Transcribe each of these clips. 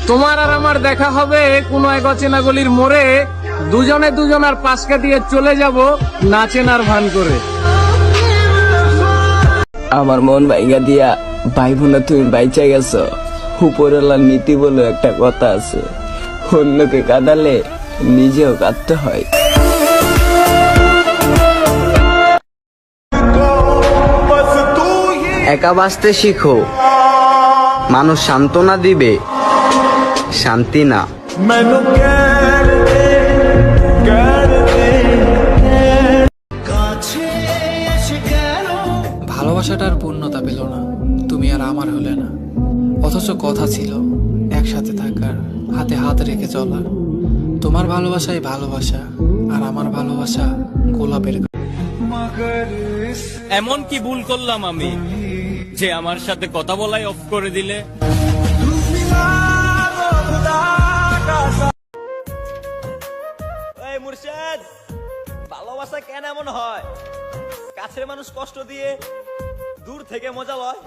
তোমার আর আমার দেখা হবে কোনো এক অচেনা গলির মোড়ে, দুজনে দুজনার পাশ কাটিয়ে চলে যাব না চেনার ভান করে। আমার মন ভাইগা দিয়া ভাই বোনা তুমি বাইচা গেছো। উপরওয়ালার নীতি বলে একটা কথা আছে, অন্যকে কাঁদালে নিজেও কাঁদতে হয়। একা বাঁচতে শিখো, মানুষ সান্ত্বনা দিবে, শান্তি না। ভালোবাসাটার পূর্ণতা পেল না, তুমি আর আমার হলে না। অথচ কথা ছিল একসাথে থাকার, হাতে হাত রেখে চলার। তোমার ভালোবাসাই ভালোবাসা, আর আমার ভালোবাসা গোলাপের। এমন কি ভুল করলাম আমি যে আমার সাথে কথা বলাই অফ করে দিলে? এই মুর্শেদ, ভালোবাসা কেন এমন হয়? কাছের মানুষ কষ্ট দিয়ে দূর থেকে মজা লয়।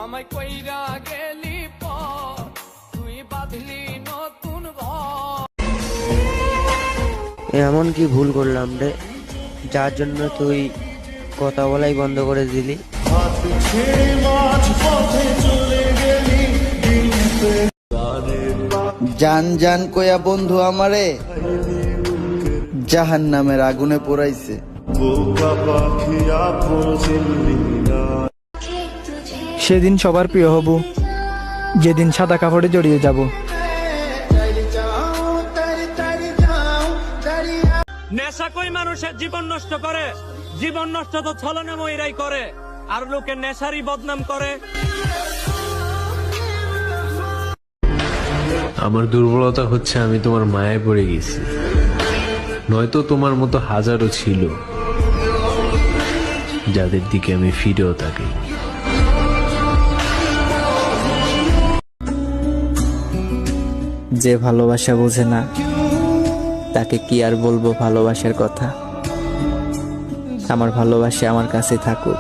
আমায় কইরা গেলি পর, তুই বাঁধলি নতুন ঘর। এমন কি ভুল করলাম রে, যার জন্য তুই কথা বলাই বন্ধ করে দিলি? জান জান কয়া বন্ধু আমারে জাহান্নামের আগুনে পোড়াইছে। সেদিন সবার প্রিয় হব, যেদিন সাদা কাপড়ে জড়িয়ে যাব। নেশা কই মানুষের জীবন নষ্ট করে? জীবন নষ্ট তো ছলনাময়ীরাই করে, আর লোকের নেশারই বদনাম করে। আমার দুর্বলতা হচ্ছে আমি তোমার মায়ায় পড়ে গেছি, নয়তো তোমার মতো হাজারো ছিল যাদের দিকে আমি ফিরেও থাকি। যে ভালোবাসা বোঝে না তাকে কি আর বলবো ভালোবাসার কথা। আমার ভালোবাসা আমার কাছে থাকুক,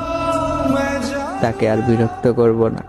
তাকে আর বিরক্ত করব না।